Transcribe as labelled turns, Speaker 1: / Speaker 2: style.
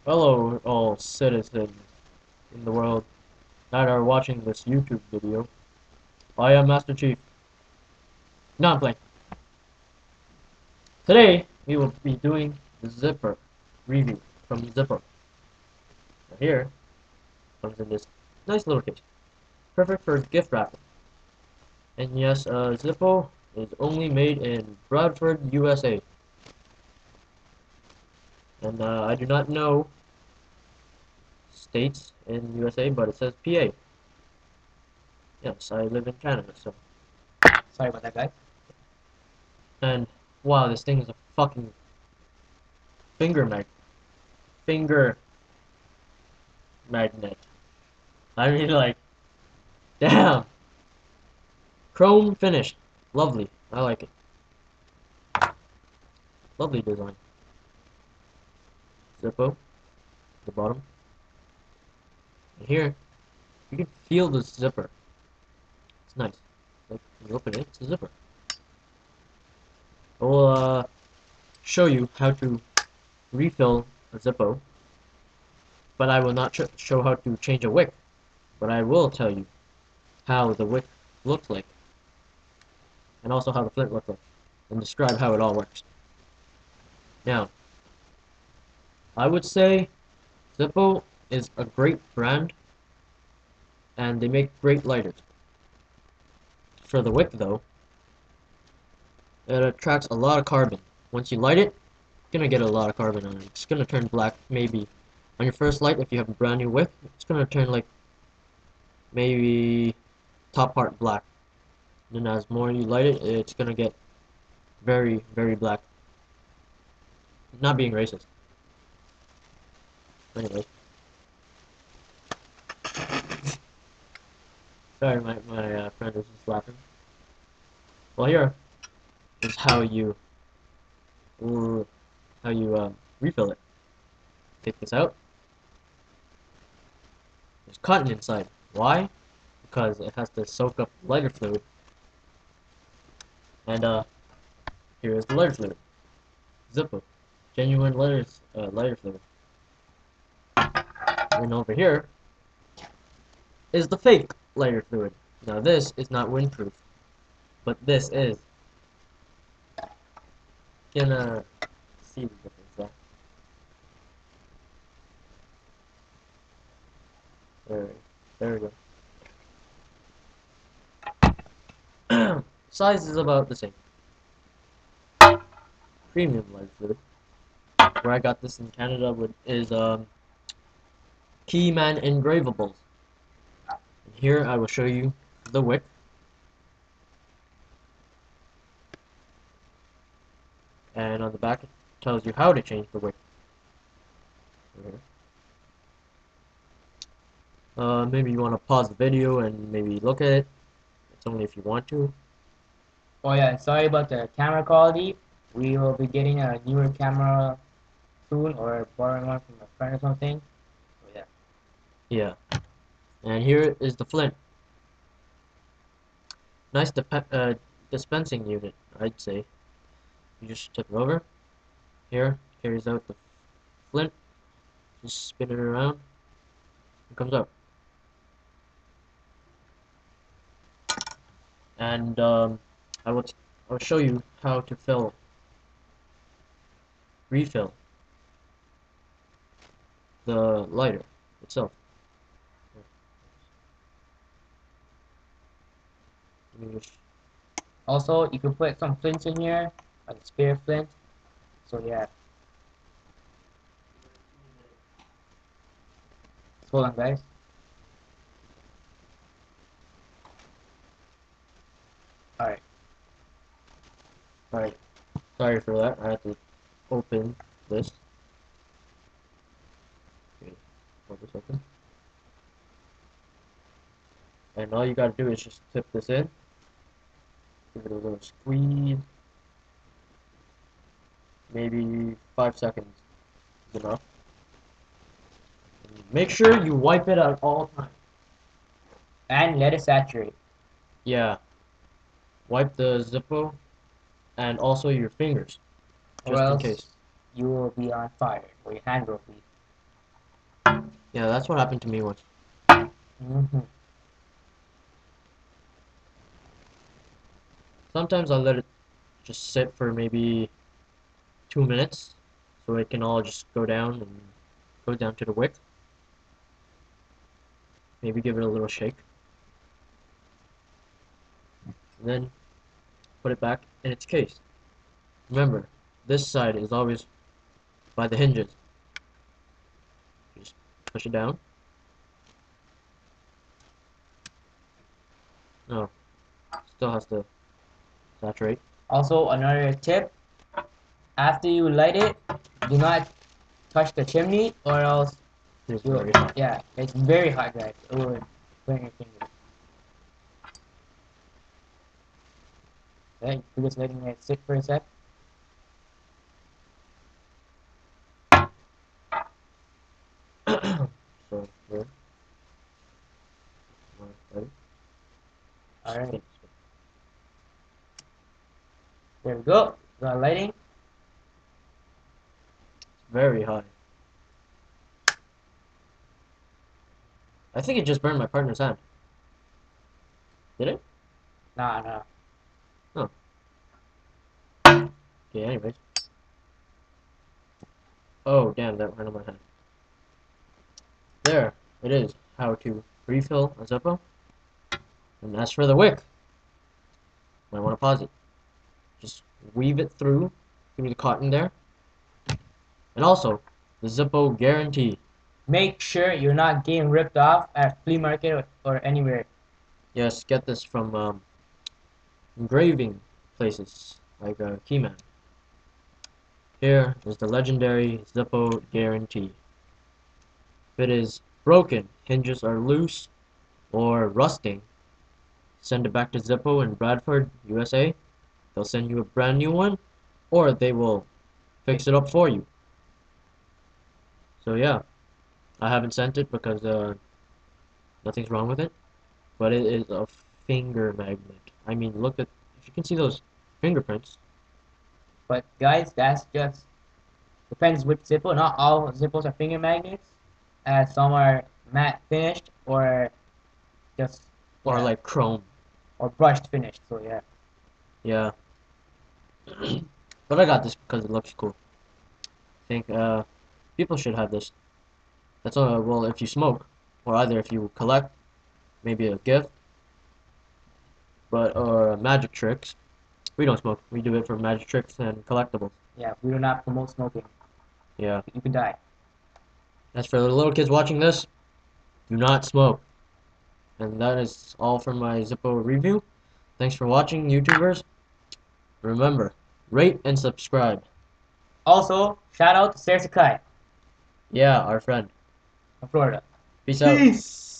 Speaker 1: Hello, all citizens in the world that are watching this YouTube video. I am Master Chief. No, I'm playing. Today, we will be doing the Zipper review from Zippo. Now here, comes in this nice little case. Perfect for gift wrapping. And yes, Zippo is only made in Bradford, USA. And I do not know states in USA, but it says PA. Yes, I live in Canada, so.
Speaker 2: Sorry about that, guys.
Speaker 1: And wow, this thing is a fucking finger magnet. I mean, like, damn. Chrome finish. Lovely. I like it. Lovely design. Zippo. The bottom. And here, you can feel the zipper. It's nice. Like, when you open it, it's a zipper. I will, show you how to refill a Zippo. But I will not show how to change a wick. But I will tell you how the wick looks like. And also how the flint looks like. And describe how it all works. Now, I would say Zippo is a great brand, and they make great lighters. For the wick, though, it attracts a lot of carbon. Once you light it, it's gonna get a lot of carbon on it. It's gonna turn black, maybe. On your first light, if you have a brand new wick, it's gonna turn like, maybe, top part black. And then as more you light it, it's gonna get very, very black. Not being racist. Anyway. Sorry, my friend is just laughing. Well, here is how you refill it. Take this out. There's cotton inside. Why? Because it has to soak up lighter fluid. And here is the lighter fluid. Zippo. Genuine lighter fluid. And over here is the fake lighter fluid. Now this is not windproof, but this is. Gonna see the difference there. There we go. Size is about the same. Premium lighter fluid. Where I got this in Canada is Keyman Engravables. And here I will show you the wick. And on the back it tells you how to change the wick. Maybe you want to pause the video and maybe look at it. It's only if you want to.
Speaker 2: Oh yeah, sorry about the camera quality. We will be getting a newer camera soon, or borrowing one from a friend or something. So yeah.
Speaker 1: Yeah. And here is the flint. Nice dispensing unit, I'd say. You just tip it over. Here, carries out the flint. Just spin it around. It comes out. And I will show you how to refill the lighter itself. Let me just,
Speaker 2: Also, you can put some flints in here, like a spare flint. So yeah. Hold on, guys. All right.
Speaker 1: Alright, sorry for that. I have to open this. Okay, hold this open. And all you gotta do is just tip this in. Give it a little squeeze. Maybe 5 seconds is enough. And make sure you wipe it at all times.
Speaker 2: And let it saturate,
Speaker 1: Yeah, wipe the Zippo and also your fingers,
Speaker 2: or
Speaker 1: just in case.
Speaker 2: else you will be on fire, or your hand will be.
Speaker 1: Yeah, that's what happened to me once.
Speaker 2: Mm-hmm.
Speaker 1: Sometimes I'll let it just sit for maybe 2 minutes so it can all just go down and go down to the wick. Maybe give it a little shake. And then put it back in its case. Remember, this side is always by the hinges. Just push it down. No, still has to saturate.
Speaker 2: Also, another tip: after you light it, do not touch the chimney, or else
Speaker 1: It's
Speaker 2: you'll
Speaker 1: very hot.
Speaker 2: yeah, it's very hot, guys. It will burn your fingers. Okay, you're just letting it sit for a sec.
Speaker 1: So here, right,
Speaker 2: All right, there we go. Got lighting.
Speaker 1: very high. I think it just burned my partner's hand. Did it?
Speaker 2: Nah, nah.
Speaker 1: Oh. Okay, anyways. Oh, damn, that went on my hand. There, it is. How to refill a Zippo. And as for the wick, I want to pause it. Just weave it through the cotton there. And also, the Zippo guarantee.
Speaker 2: Make sure you're not getting ripped off at flea market or anywhere.
Speaker 1: Yes, get this from engraving places like Keyman. Here is the legendary Zippo guarantee. If it is broken, hinges are loose, or rusting, send it back to Zippo in Bradford, USA. They'll send you a brand new one, or they will fix it up for you. So yeah, I haven't sent it because nothing's wrong with it, but it is a finger magnet. I mean, look at, if you can see those fingerprints.
Speaker 2: But guys, that's just depends which Zippo. Not all Zippos are finger magnets. Some are matte finished or just
Speaker 1: Or
Speaker 2: yeah,
Speaker 1: like chrome.
Speaker 2: or brushed finished. So yeah.
Speaker 1: Yeah. But I got this because it looks cool. I think people should have this. That's all. Well, if you smoke, or either if you collect, maybe a gift, but or magic tricks. We don't smoke. We do it for magic tricks and collectibles.
Speaker 2: Yeah, we do not promote smoking.
Speaker 1: Yeah.
Speaker 2: You can die.
Speaker 1: As for the little kids watching this, do not smoke. And that is all for my Zippo review. Thanks for watching, YouTubers. Remember, rate and subscribe.
Speaker 2: Also, shout out to Sarah Sakai
Speaker 1: Yeah, our friend.
Speaker 2: from Florida.
Speaker 1: Peace out.
Speaker 2: Peace.